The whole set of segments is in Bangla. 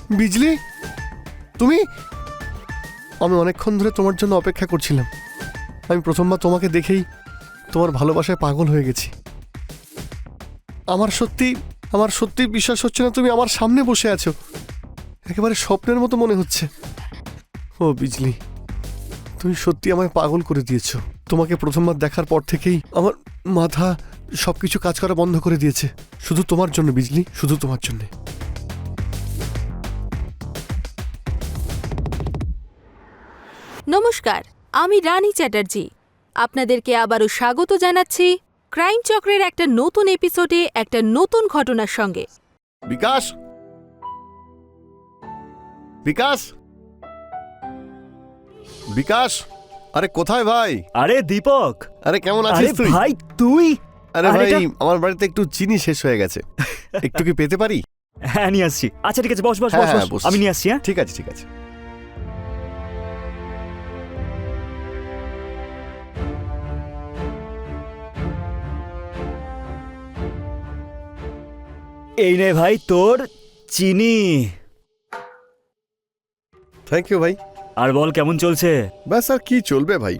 বিজলি, তুমি? আমি অনেকক্ষণ ধরে তোমার জন্য অপেক্ষা করছিলাম। আমি প্রথমবার তোমাকে দেখেই তোমার ভালোবাসায় পাগল হয়ে গেছি। আমার সত্যি বিশ্বাস হচ্ছে না তুমি আমার সামনে বসে আছো। একেবারে স্বপ্নের মতো মনে হচ্ছে। ও বিজলি, তুমি সত্যি আমায় পাগল করে দিয়েছো। তোমাকে প্রথমবার দেখার পর থেকেই আমার মাথা সবকিছু কাজ করা বন্ধ করে দিয়েছে। শুধু তোমার জন্য বিজলি, শুধু তোমার জন্য। নমস্কার, আমি রানী চ্যাটার্জি। আপনাদেরকে আবারও স্বাগত জানাচ্ছি ক্রাইম চক্রের একটা নতুন এপিসোডে, একটা নতুন ঘটনার সঙ্গে। বিকাশ, বিকাশ, বিকাশ, আরে কোথায় ভাই? আরে দীপক, আরে কেমন আরে আছিস তুই? ভাই তুই? আরে আরে ভাই, এটা- আমার বাড়িতে একটু চিনি শেষ হয়ে গেছে। একটু কি পেতে পারি? হ্যাঁ নিয়ে আসছি। আচ্ছা ঠিক আছে, বস বস হ্যাঁ, বস হ্যাঁ, বস, বসছি। আমি নিয়ে আসছি। হ্যাঁ ঠিক আছে, ঠিক আছে। এই নে ভাই তোর চিনি। থ্যাংক ইউ ভাই। আর বল কেমন চলছে? ব্যাস আর কি চলবে ভাই।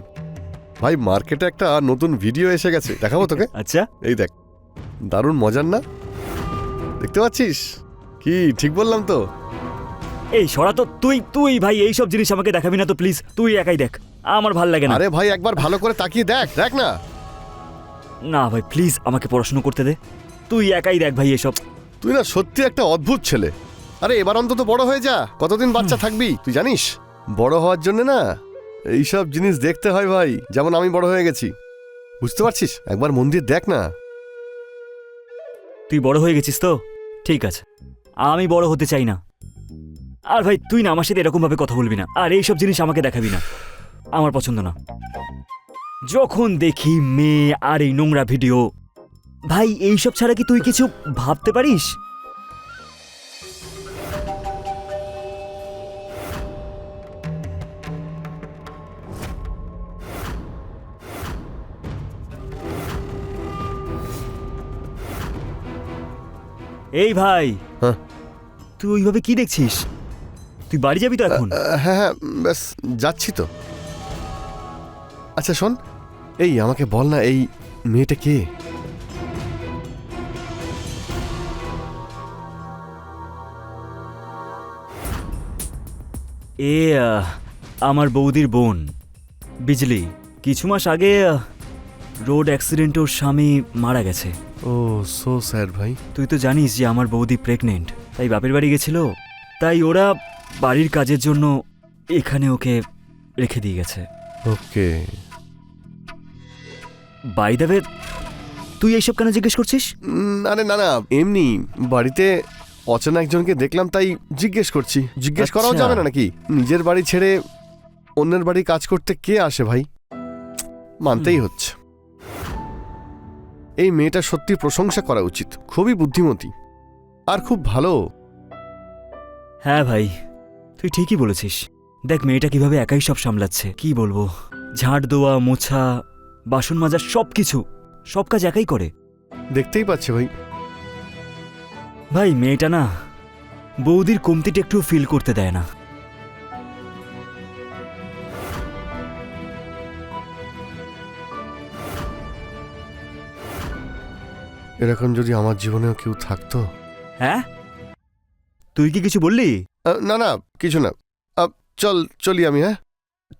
ভাই মার্কেটে একটা নতুন ভিডিও এসে গেছে, দেখাবো তোকে। আচ্ছা এই দেখ, দারুণ মজার না? দেখতে পাচ্ছিস? কি ঠিক বললাম তো? এই সরা তো। তুই তুই ভাই এইসব জিনিস আমাকে দেখাবি না তো প্লিজ। তুই একাই দেখ, আমার ভাল লাগে না। আরে ভাই একবার ভালো করে তাকিয়ে দেখ, দেখ না। না ভাই প্লিজ, আমাকে পড়াশোনা করতে দে। তুই একাই দেখ ভাই এসব। তুই না সত্যি একটা অদ্ভুত ছেলে। আরে এবার অন্তত বড় হয়ে যা। কতদিন বাচ্চা থাকবি তুই জানিস? বড় হওয়ার জন্য না এইসব জিনিস দেখতে হয় ভাই। যেমন আমি বড় হয়ে গেছি, বুঝতে পারছিস? একবার মন দিয়ে দেখ না। তুই বড় হয়ে গেছিস তো? ঠিক আছে, আমি বড় হতে চাই না। আর ভাই তুই না আমার সাথে এরকম ভাবে কথা বলবি না, আর এইসব জিনিস আমাকে দেখাবি না। আমার পছন্দ না। যখন দেখি মেয়ে আর এই নোংরা ভিডিও, ভাই এইসব ছাড়া কি তুই কিছু ভাবতে পারিস? এই ভাই, হ্যাঁ। তুই ওইভাবে কি দেখছিস? তুই বাড়ি যাবি তো এখন? হ্যাঁ হ্যাঁ, ব্যাস যাচ্ছি তো। আচ্ছা শোন, এই আমাকে বল না, এই মেয়েটা কে? এ আমার বৌদির বোন বিজলি। কিছু মাস আগে রোড অ্যাক্সিডেন্টে ওর স্বামী মারা গেছে। ও সো স্যাড ভাই। তুই তো জানিস যে আমার বৌদি প্রেগনেন্ট, তাই বাপের বাড়ি গেছিল। তাই ওরা বাড়ির কাজের জন্য এখানে ওকে রেখে দিয়ে গেছে। ওকে। বাই দ্য ওয়ে, তুই এইসব কেন জিজ্ঞেস করছিস? আরে না না, এমনি বাড়িতে অচেনা একজনকে দেখলাম তাই জিজ্ঞেস করছি। জিজ্ঞেস করাও আচ্ছা। যাবে না নাকি? নিজের বাড়ি ছেড়ে অন্যের বাড়ি কাজ করতে কে আসে ভাই? মানতেই হচ্ছে। এই মেয়েটা সত্যি প্রশংসা করা উচিত। খুবই বুদ্ধিমতী আর খুব ভালো। হ্যাঁ ভাই, তুই ঠিকই বলেছিস। দেখ মেয়েটা কিভাবে একাই সব সামলাচ্ছে। কি বলবো, ঝাঁট দেওয়া, মোছা, বাসন মাজা, সব কাজ একাই করে। দেখতেই পাচ্ছে ভাই। ভাই মেয়েটা না বৌদির কমতিটা একটু ফিল করতে দেয় না। এরকম যদি আমার জীবনেও কেউ থাকতো। হ্যাঁ, তুই কি কিছু বললি? না না, কিছু না। চলি আমি। হ্যাঁ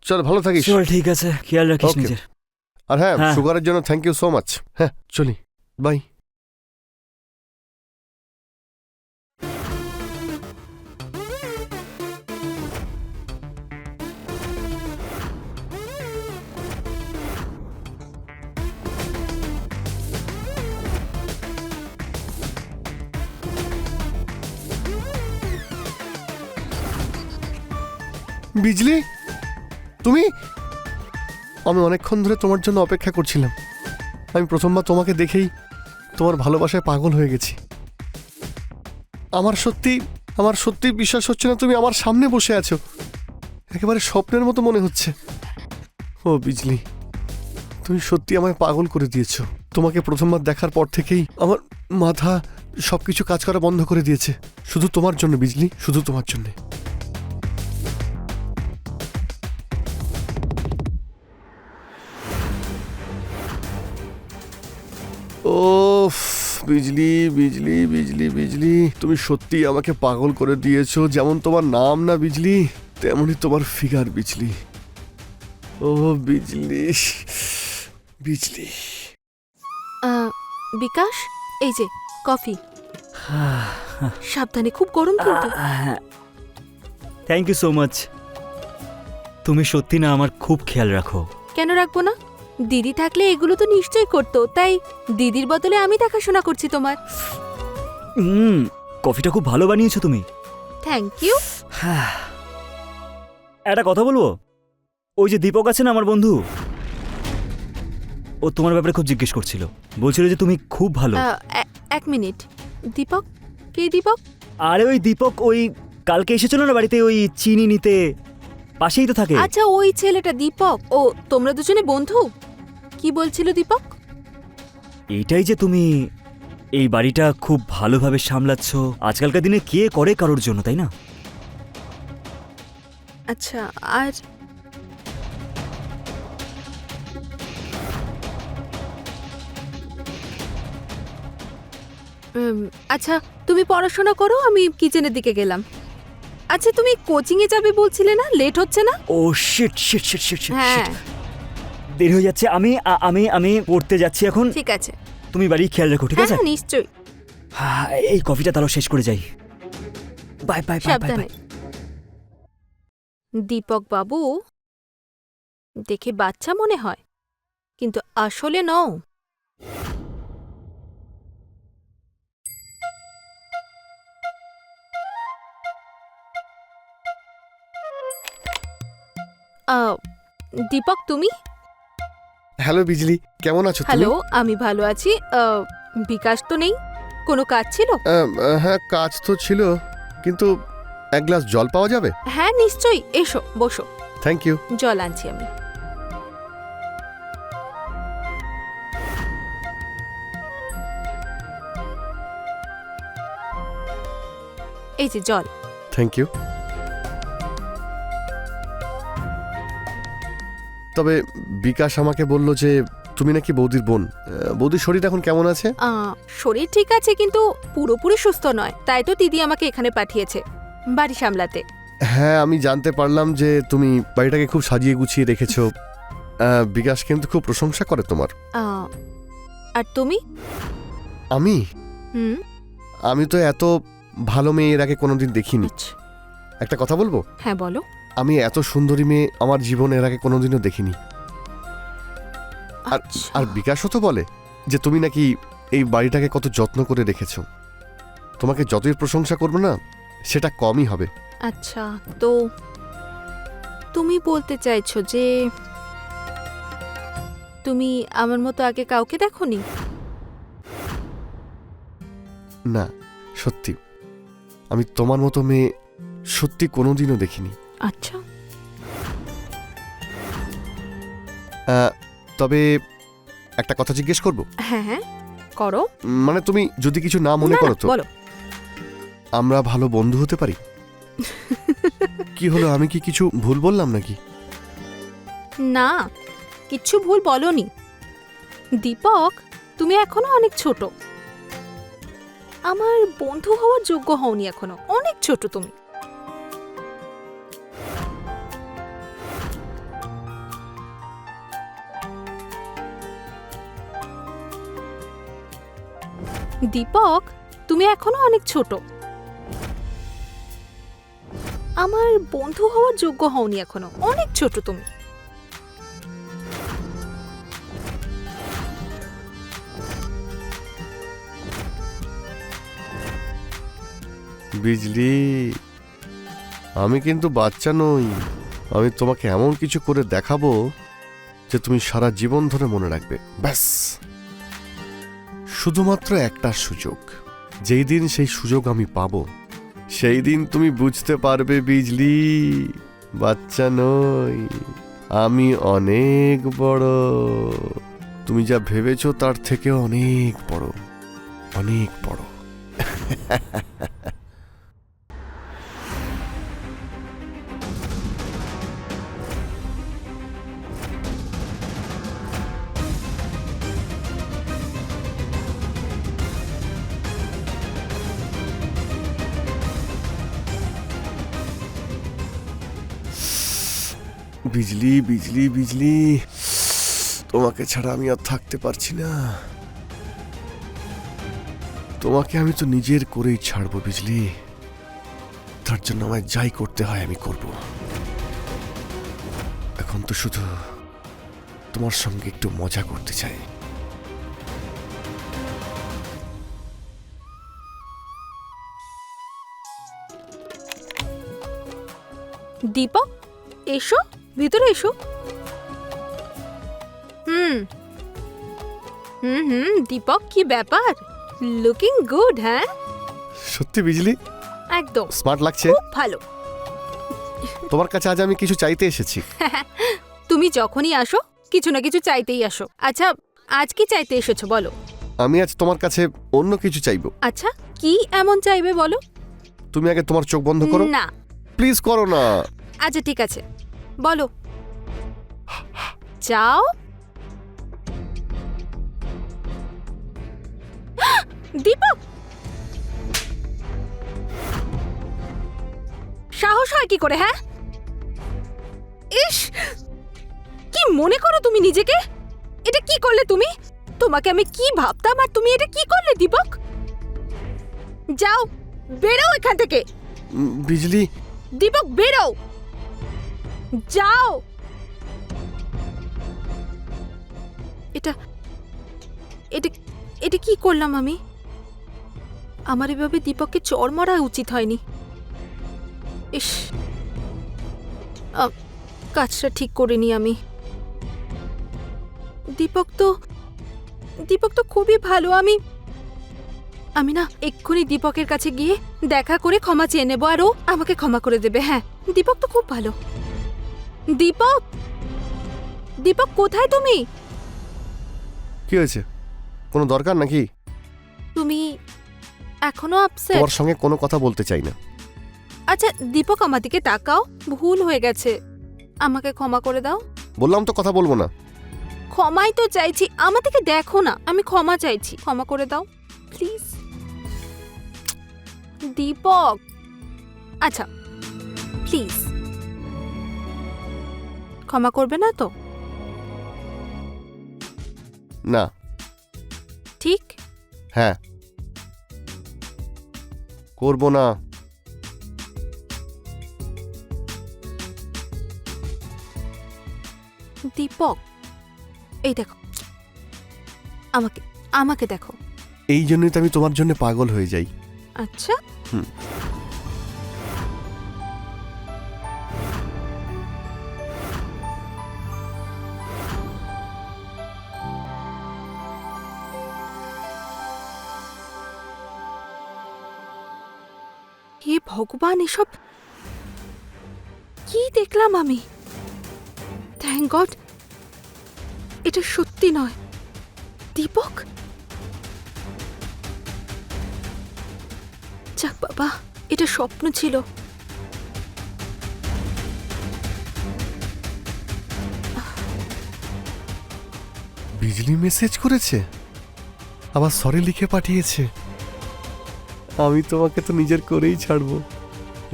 চল, ভালো থাকিস। চল ঠিক আছে, খেয়াল রাখিস Okay. নিজের। আর হ্যাঁ, হ্যাঁ। সুগারের জন্য থ্যাংক ইউ সো মাচ। হ্যাঁ চলি, বাই। বিজলি, তুমি? আমি অনেকক্ষণ ধরে তোমার জন্য অপেক্ষা করছিলাম। আমি প্রথমবার তোমাকে দেখেই তোমার ভালোবাসায় পাগল হয়ে গেছি। আমার সত্যি বিশ্বাস হচ্ছে না তুমি আমার সামনে বসে আছো। একেবারে স্বপ্নের মতো মনে হচ্ছে। ও বিজলি, তুমি সত্যি আমায় পাগল করে দিয়েছো। তোমাকে প্রথমবার দেখার পর থেকেই আমার মাথা সবকিছু কাজ করা বন্ধ করে দিয়েছে, শুধু তোমার জন্য বিজলি, শুধু তোমার জন্য। ওফ, বিজলি বিজলি বিজলি বিজলি, তুমি সত্যি আমাকে পাগল করে দিয়েছো। যেমন তোমার নাম না বিজলি, তেমনই তোমার ফিগার বিজলি। ও বিজলি বিজলি। বিকাশ, এই যে কফি। সাবধানে, খুব গরম কিন্তু। Thank you so much. তুমি সত্যি না আমার খুব খেয়াল রাখো। কেন রাখবো না? দিদি থাকলে এগুলো তো নিশ্চয়ই করতো, তাই দিদির বদলে আমি দেখাশোনা করছি তোমার। কফিটা খুব ভালো বানিয়েছো তুমি। Thank you. একটা কথা বলবো, ওই যে দীপক আছে না আমার বন্ধু, ও তোমার ব্যাপারে খুব জিজ্ঞেস করছিল, বলছিল যে তুমি খুব ভালো। এক মিনিট, দীপক? কে দীপক? আরে ওই দীপক, ওই কালকে এসেছিল না বাড়িতে ওই চিনি নিতে, পাশেই তো থাকে। আচ্ছা, ওই ছেলেটা দীপক। ও, তোমরা দুজনে বন্ধু? কি বলছিল দীপক? এইটাই যে তুমি এই বাড়িটা খুব ভালোভাবে সামলাচ্ছ। আজকালকার দিনে কে করে কারোর জন্য, তাই না? আচ্ছা, আর আচ্ছা, তুমি পড়াশোনা করো, আমি কিচেনের দিকে গেলাম। আচ্ছা, তুমি কোচিং এ যাবে বলছিলে না? লেট হচ্ছে না? ও shit shit shit shit shit, হ্যাঁ, দেরি হয়ে যাচ্ছে। আমি আমি আমি পড়তে যাচ্ছি এখন। ঠিক আছে। তুমি বাড়ি খেয়াল রেখো, ঠিক হ্যাঁ আছে? হ্যাঁ, নিশ্চয়ই। এই কফিটা তাহলে শেষ করে যাই। বাই বাই বাই বাই সাবধানে। বাই। দীপক বাবু দেখে বাচ্চা মনে হয়, কিন্তু আসলে নও। দীপক, তুমি? হ্যালো বিজলি, কেমন আছো তুমি? হ্যালো, আমি ভালো আছি। বিকাশ তো নেই। কোনো কাজ ছিল? হ্যাঁ, কাজ তো ছিল, কিন্তু এক গ্লাস জল পাওয়া যাবে? হ্যাঁ নিশ্চয়ই, এসো বসো। Thank you. জল আনছি আমি। এই যে জল। Thank you. তবে বিকাশ আমাকে বলল যে তুমি নাকি বৌদির বোন। বৌদির শরীর এখন কেমন আছে? শরীর ঠিক আছে, কিন্তু পুরোপুরি সুস্থ নয়। তাই তো দিদি আমাকে এখানে পাঠিয়েছে বাড়ি সামলাতে। হ্যাঁ, আমি জানতে পারলাম যে তুমি বাড়িটাকে খুব সাজিয়ে গুছিয়ে রেখেছো। বিকাশ কিন্তু খুব প্রশংসা করে তোমার। আর তুমি? আমি হুম, আমি তো এত ভালো মেয়ে এর আগে কোনোদিন দেখিনি। আচ্ছা। একটা কথা বলবো? হ্যাঁ বলো। আমি এত সুন্দরী মেয়ে আমার জীবনে এর আগে কোনোদিনও দেখিনি। আর আচ্ছা। আর বিকাশও তো বলে যে তুমি নাকি এই বাড়িটাকে কত যত্ন করে রেখেছো। তোমাকে যতই প্রশংসা করবো না, সেটা কমই হবে। আচ্ছা, তো তুমি বলতে চাইছো যে তুমি আমার মতো আগে কাউকে দেখোনি? না, সত্যি আমি তোমার মতো মেয়ে সত্যি কোনোদিনও দেখিনি। আচ্ছা। তবে একটা কথা জিজ্ঞেস করব? হ্যাঁ হ্যাঁ, করো। মানে তুমি যদি কিছু না মনে না, করো না, তো বলো। আমরা ভালো বন্ধু হতে পারি? কি হলো, আমি কি কিছু ভুল বললাম নাকি? না, কিচ্ছু ভুল বলনি। দীপক, তুমি এখনো অনেক ছোট। আমার বন্ধু হওয়ার যোগ্য হওনি এখনো, অনেক ছোট তুমি। দীপক, তুমি এখনো অনেক ছোট। আমার বন্ধু হওয়ার যোগ্য হওনি এখনো, অনেক ছোট তুমি। বিজলি, আমি কিন্তু বাচ্চা নই। আমি তোমাকে এমন কিছু করে দেখাবো যে তুমি সারা জীবন ধরে মনে রাখবে। ব্যাস, শুধুমাত্র একটা সুযোগ। যেই দিন সেই সুযোগ আমি পাবো, সেই দিন তুমি বুঝতে পারবে বিজলি, বাচ্চা নই, আমি অনেক বড়। তুমি যা ভেবেছো তার থেকে অনেক বড়, অনেক বড়। বিজলি বিজলি বিজলি, তোমাকে ছাড়া আমি আর থাকতে পারছি না। তোমাকে আমি তো নিজের করেই ছাড়বো বিজলি, তার জন্য আমায় যাই করতে হয় আমি করব। এখন তো শুধু তোমার সঙ্গে একটু মজা করতে চাই। দীপক, এসো, ভিতরে এসো। হুম হুম হুম দীপক, কি ব্যাপার? লুকিং গুড, হ্যাঁ? সত্যি বিজলি একদম স্মার্ট লাগছে। খুব ভালো। তোমার কাছে আজ আমি কিছু চাইতে এসেছি। তুমি যখনই আসো কিছু না কিছু চাইতেই আসো। আচ্ছা, আজ কি চাইতে এসেছো বলো? আমি আজ তোমার কাছে অন্য কিছু চাইবো। আচ্ছা, কি এমন চাইবে বলো? তুমি আগে তোমার চোখ বন্ধ করো। না। প্লিজ করো না। আচ্ছা ঠিক আছে, বলো। যাও। দীপক, সাহস হয় কি করে, হ্যাঁ? ইস, কি মনে করো তুমি নিজেকে? এটা কি করলে তুমি? তোমাকে আমি কি ভাবতাম আর তুমি এটা কি করলে দীপক? যাও, বেরো এখান থেকে। বিজলি দীপক, বেরো, যাও। এটা এটা এটা কি করলাম আমি? আমার এভাবে দীপককে চড় মারা উচিত হয়নি। ইস, কাজটা ঠিক করিনি আমি। দীপক তো খুবই ভালো। আমি না এক্ষুনি দীপকের কাছে গিয়ে দেখা করে ক্ষমা চেয়ে নেবো, আর ও আমাকে ক্ষমা করে দেবে। হ্যাঁ, দীপক তো খুব ভালো। দীপক, দীপক কোথায় তুমি? কি হয়েছে? কোনো দরকার নাকি? তুমি এখনো আপসেট? তোমার সঙ্গে কোনো কথা বলতে চাই না। আচ্ছা দীপক, আমার দিকে তাকাও, ভুল হয়ে গেছে, আমাকে ক্ষমা করে দাও। বললাম তো কথা বলবো না। ক্ষমাই তো চাইছি, আমার দিকে দেখো না, আমি ক্ষমা চাইছি, ক্ষমা করে দাও প্লিজ। দীপক, আচ্ছা প্লিজ ক্ষমা করবে না তো? না। ঠিক? হ্যাঁ, করবো না। দীপক, এই দেখো, আমাকে আমাকে দেখো। এই জন্যই তো আমি তোমার জন্য পাগল হয়ে যাই। আচ্ছা, হুম। হে ভগবান, এসব কি দেখলাম আমি? থ্যাংক গড এটা সত্যি নয়। দীপক, যাক বাবা, এটা স্বপ্ন ছিল। বিজলি মেসেজ করেছে, আবার সরি লিখে পাঠিয়েছে। আমি তোমাকে তো নিজের করেই ছাড়বো।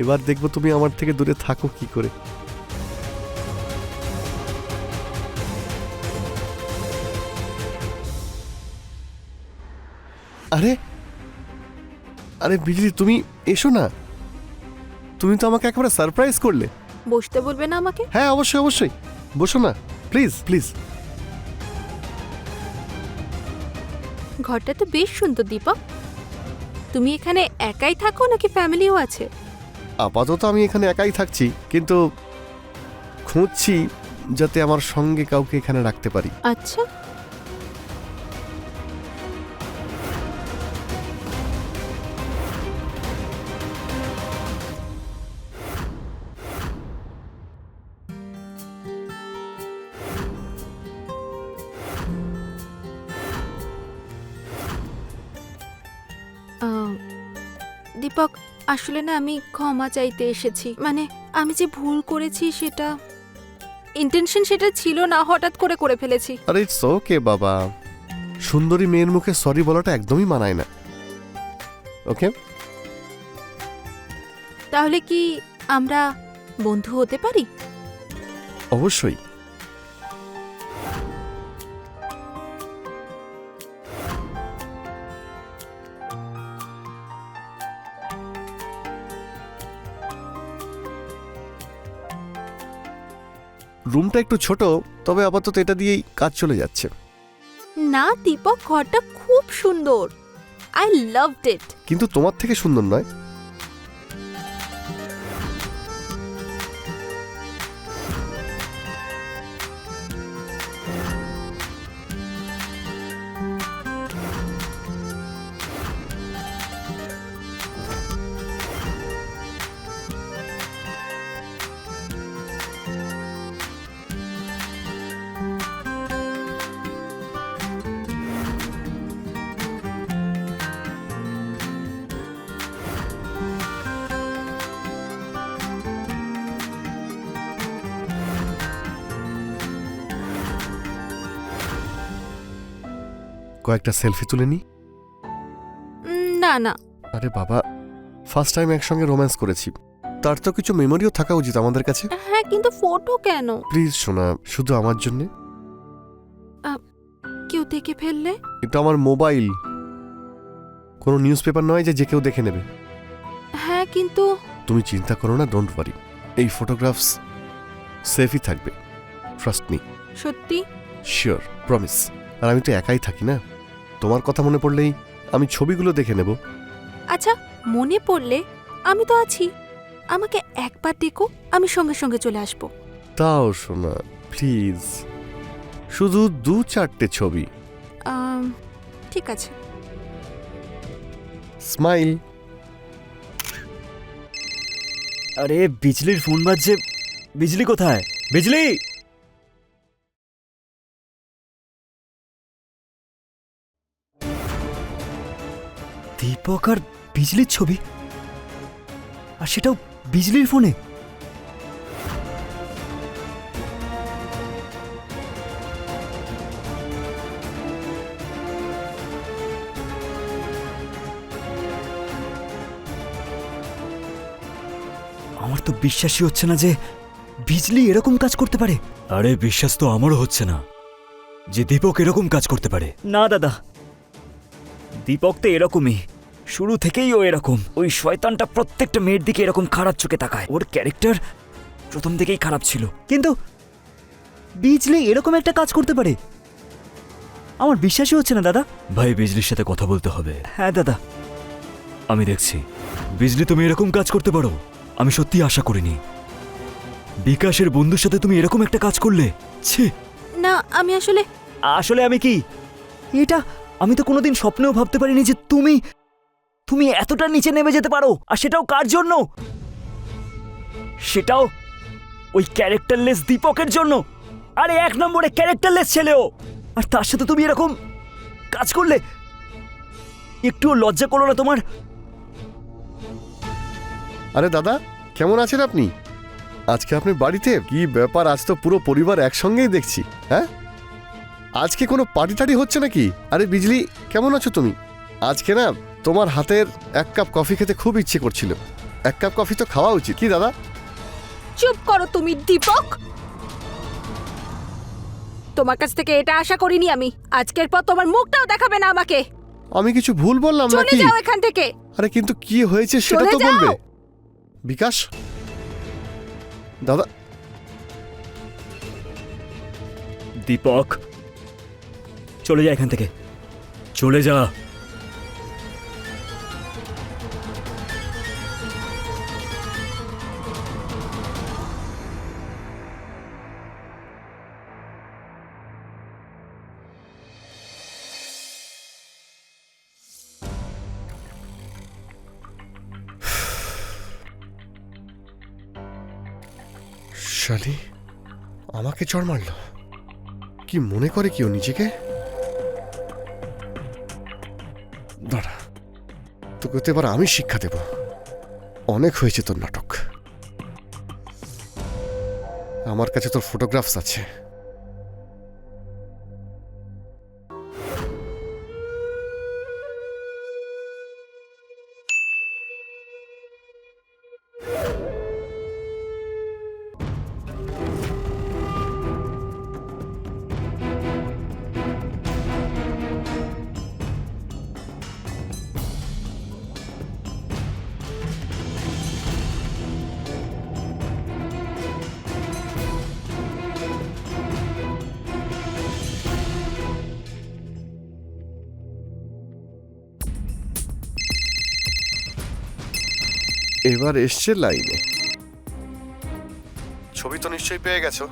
এবার দেখবো তুমি আমার থেকে দূরে থাকো কি করে। আরে আরে বিজলি, তুমি এসো না। তুমি তো আমাকে একেবারে সারপ্রাইজ করলে। বসতে বলবে না আমাকে? হ্যাঁ অবশ্যই অবশ্যই, বসো না প্লিজ প্লিজ। ঘরটা তো বেশ সুন্দর দীপক। তুমি এখানে একাই থাকো নাকি ফ্যামিলিও আছে? আপাতত আমি এখানে একাই থাকছি, কিন্তু খুঁজছি যাতে আমার সঙ্গে কাউকে এখানে রাখতে পারি। আচ্ছা, দীপক, আসলে না আমি ক্ষমা চাইতে এসেছি। মানে আমি যে ভুল করেছি সেটা ইন্টেনশন সেটা ছিল না, হঠাৎ করে করে ফেলেছি। আরে ইটস ওকে বাবা, সুন্দরী মেয়ের মুখে সরি বলাটা একদমই মানায় না। ওকে, তাহলে কি আমরা বন্ধু হতে পারি? অবশ্যই। রুমটা একটু ছোট, তবে আপাতত এটা দিয়েই কাজ চলে যাচ্ছে। না দীপক, ঘরটা খুব সুন্দর। I loved it. কিন্তু তোমার থেকে সুন্দর নয়। কয়েকটা সেলফি তুলে নি। না না, আরে বাবা, ফার্স্ট টাইম একসঙ্গে রোম্যান্স করেছি, তার তো কিছু মেমোরিও থাকা উচিত আমাদের কাছে। হ্যাঁ কিন্তু ফটো কেন? প্লিজ শোনা, শুধু আমার জন্যে। কেউ দেখে ফেললে? এটা আমার মোবাইল, কোনো নিউজ পেপার নয় যে যে কেউ দেখে নেবে। হ্যাঁ কিন্তু তুমি চিন্তা করো না, ডোন্ট ওয়ারি, এই ফটোগ্রাফস সেফই থাকবে, ট্রাস্ট মি। সত্যি? Sure, promise. আর আমি তো একাই থাকি না, তোমার কথা মনে পড়লেই আমি ছবিগুলো দেখে নেব। আচ্ছা, মনে পড়লে আমি তো আছি, আমাকে একবার দেখো, আমি সঙ্গে সঙ্গে চলে আসবো। তাও শোনা প্লিজ, শুধু 2-4টে ছবি। ঠিক আছে। স্মাইল। আরে বিজলির ফোন বাজছে। বিজলি কোথায়? বিজলি! দীপক আর বিজলির ছবি, আর সেটাও বিজলির ফোনে। আমার তো বিশ্বাসই হচ্ছে না যে বিজলি এরকম কাজ করতে পারে। আরে বিশ্বাস তো আমারও হচ্ছে না যে দীপক এরকম কাজ করতে পারে। না দাদা, দীপক তো এরকমই, শুরু থেকেই ও এরকম। ওই শয়তানটা প্রত্যেকটা মেয়ের দিকে এরকম খারাপ চোখে তাকায়। ওর ক্যারেক্টার প্রথম থেকেই খারাপ ছিল, কিন্তু বিজলি এরকম একটা কাজ করতে পারে আমার বিশ্বাসই হচ্ছে না দাদা। ভাই, বিজলির সাথে কথা বলতে হবে। হ্যাঁ দাদা, আমি দেখছি। বিজলি, তুমি এরকম কাজ করতে পারো আমি সত্যি আশা করিনি। বিকাশের বন্ধুর সাথে তুমি এরকম একটা কাজ করলে। ছি! না আমি আসলে আসলে আমি কি, এটা আমি তো কোনোদিন স্বপ্নেও ভাবতে পারিনি যে তুমি তুমি এতটা নিচে নেমে যেতে পারো, আর সেটাও কার জন্য? সেটাও ওই ক্যারেক্টারলেস দীপকের জন্য। আরে 1 নম্বরে ক্যারেক্টারলেস ছেলেও, আর তার সাথে তুমি এরকম কাজ করলে। একটুও লজ্জা করলো না তোমার? আরে দাদা, কেমন আছেন আপনি? আজকে আপনি বাড়িতে? কি ব্যাপার, আজ তো পুরো পরিবার একসঙ্গেই দেখছি। হ্যাঁ, আজকে কোনো পার্টি টাটি হচ্ছে নাকি? আরে বিজলি, কেমন আছো তুমি? আজকে না তোমার হাতের 1 কাপ কফি খেতে খুব ইচ্ছে করছিল। 1 কাপ কফি তো খাওয়া উচিত, কি দাদা? চুপ করো তুমি দীপক, তোমার কাছ থেকে এটা আশা করিনি আমি। আজকের পর তোমার মুখটাও দেখাবে না আমাকে। আমি কিছু ভুল বললাম চলে নাকি? যাও এখান থেকে। আরে কিন্তু কি হয়েছে সেটা চলে তো বলবে। যাও। বিকাশ, দাদা। দীপক, চলে যা এখান থেকে, চলে যা। শালি আমাকে চড় মারল। কি মনে করে কেউ নিজেকে? দাঁড়া, তোকে তো এবার আমি শিক্ষা দেব। অনেক হয়েছে তোর নাটক। আমার কাছে তোর ফটোগ্রাফস আছে। এবার এসছে লাইনে। ছবি তো নিশ্চয়ই পেয়ে গেছো,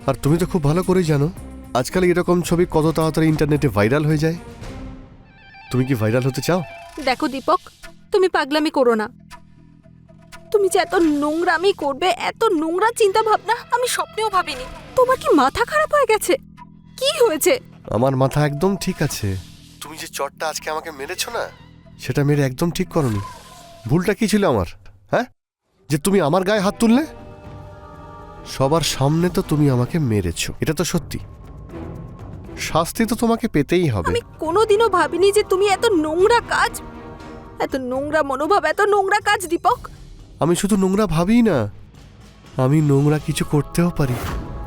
আর তুমি তো খুব ভালো করেই জানো আজকাল এরকম ছবি কত তাড়াতাড়ি ইন্টারনেটে ভাইরাল হয়ে যায়। তুমি কি ভাইরাল হতে চাও? দেখো দীপক, তুমি পাগলামি করো না। তুমি যে এত নোংরামি করবে, এত নোংরা চিন্তা ভাবনা আমি স্বপ্নেও ভাবিনি। তোমার কি মাথা খারাপ হয়ে গেছে? কি হয়েছে? আমার মাথা একদম ঠিক আছে। তুমি যে চটটা আজকে আমাকে মেরেছো না, সেটা মেরে একদম ঠিক করনি। ভুলটা কি ছিল আমার? হ্যাঁ, যে তুমি আমার গায়ে হাত তুললে? সবার সামনে তো তুমি আমাকে মেরেছো, এটা তো সত্যি। শাস্তি তো তোমাকে পেতেই হবে। আমি কোনোদিনও ভাবিনি যে তুমি এত নোংরা কাজ, এত নোংরা মনোভাব, এত নোংরা কাজ দীপক। আমি শুধু নোংরা ভাবিই না, আমি নোংরা কিছু করতেও পারি।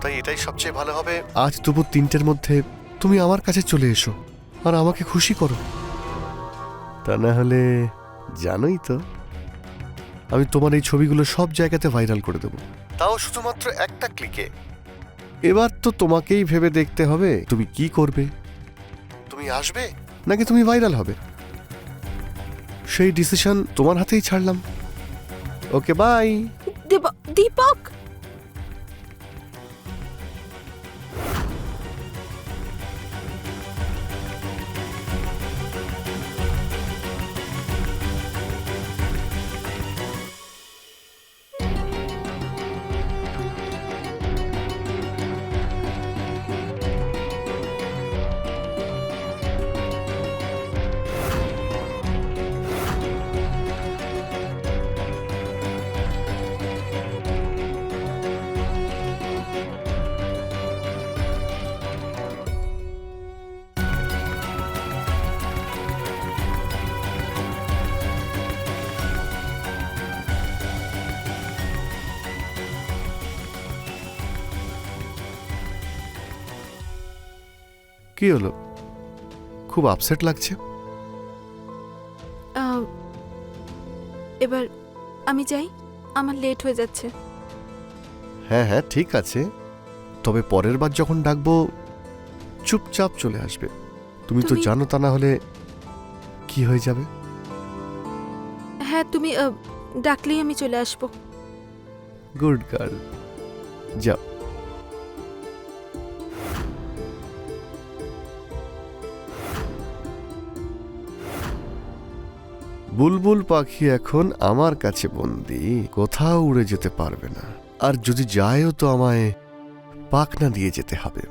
তাই এটাই সবচেয়ে ভালো হবে, আজ দুপুর 3টের মধ্যে তুমি আমার কাছে চলে এসো আর আমাকে খুশি করো। তা না হলে জানোই তো, আমি তোমার এই ছবিগুলো সব জায়গাতে ভাইরাল করে দেব, তাও শুধুমাত্র একটা ক্লিকে। এবার তো তোমাকেই ভেবে দেখতে হবে তুমি কি করবে। তুমি আসবে নাকি তুমি ভাইরাল হবে, সেই ডিসিশন তোমার হাতেই ছাড়লাম। ওকে, বাই। দীপক, কি হলো, খুব আপসেট লাগছে? এবার আমি যাই, আমার লেট হয়ে যাচ্ছে। হ্যাঁ হ্যাঁ, ঠিক আছে, তবে পরের বার যখন ডাকবো চুপচাপ চলে আসবে। তুমি তো জানো, তা না হলে কি হয়ে যাবে। হ্যাঁ, তুমি ডাকলেই আমি চলে আসবো। গুড গার্ল, যাও। বুলবুল পাখি এখন আমার কাছে বন্দি, কোথাও উড়ে যেতে পারবে না। আর যদি যায়ও তো আমায় পাখনা দিয়ে যেতে হবে।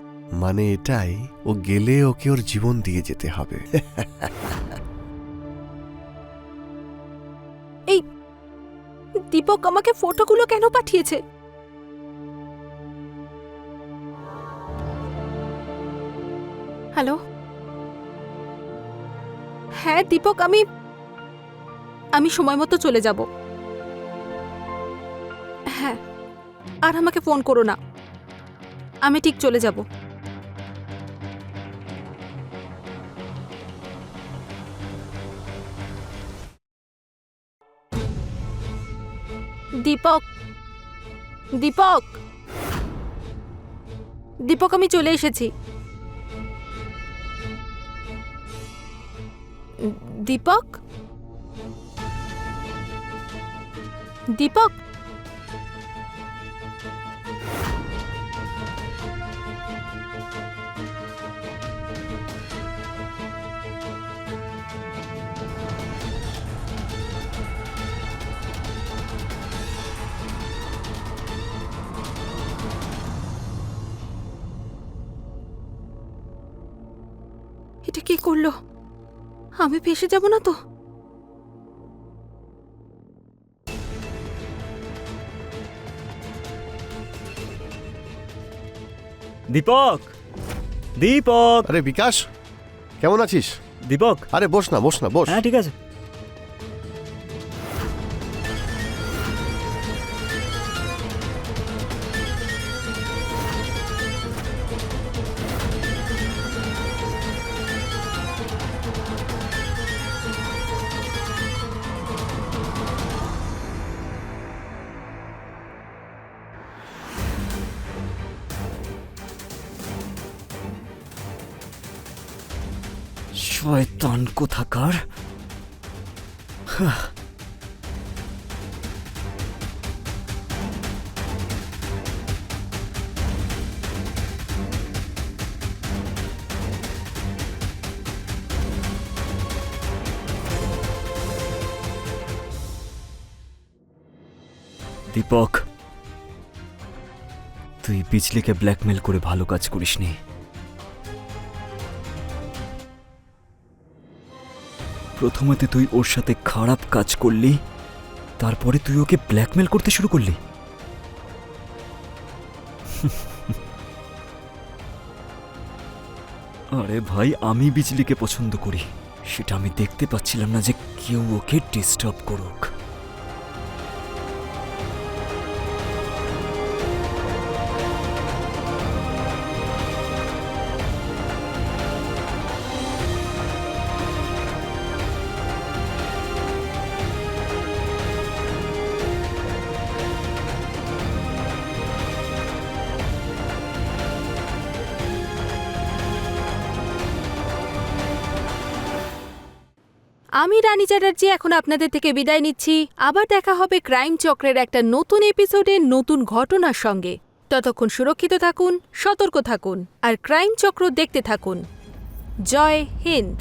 মানে এটাই, ও গেলে ওকে ওর জীবন দিয়ে যেতে হবে। এই দীপক আমাকে ফটোগুলো কেন পাঠিয়েছে? হ্যালো, হ্যাঁ দীপক, আমি সময় মতো চলে যাব। হ্যাঁ, আর আমাকে ফোন করো না, আমি ঠিক চলে যাব। দীপক, দীপক, দীপক, আমি চলে এসেছি। দীপক, দীপক, এটা কি করলো? আমি ফেসে যাব না তো? দীপক, দীপক, আরে বিকাশ, কেমন আছিস? দীপক। আরে বস না, বস না, বস। হ্যাঁ ঠিক আছে। শয়তান কোথাকার। দীপক, তুই বিজলিকে ব্ল্যাকমেল করে ভালো কাজ করিসনি। প্রথমে তুই ওর সাথে খারাপ কাজ করলি, তারপরে তুই ওকে ব্ল্যাকমেল করতে শুরু করলি। আরে ভাই, আমি বিজলিকে পছন্দ করি, সেটা আমি দেখতে পাচ্ছিলাম না যে কেউ ওকে ডিস্টার্ব করুক। আমি রানী চ্যাটার্জি এখন আপনাদের থেকে বিদায় নিচ্ছি। আবার দেখা হবে ক্রাইম চক্রের একটা নতুন এপিসোডে নতুন ঘটনার সঙ্গে। ততক্ষণ সুরক্ষিত থাকুন, সতর্ক থাকুন আর ক্রাইম চক্র দেখতে থাকুন। জয় হিন্দ।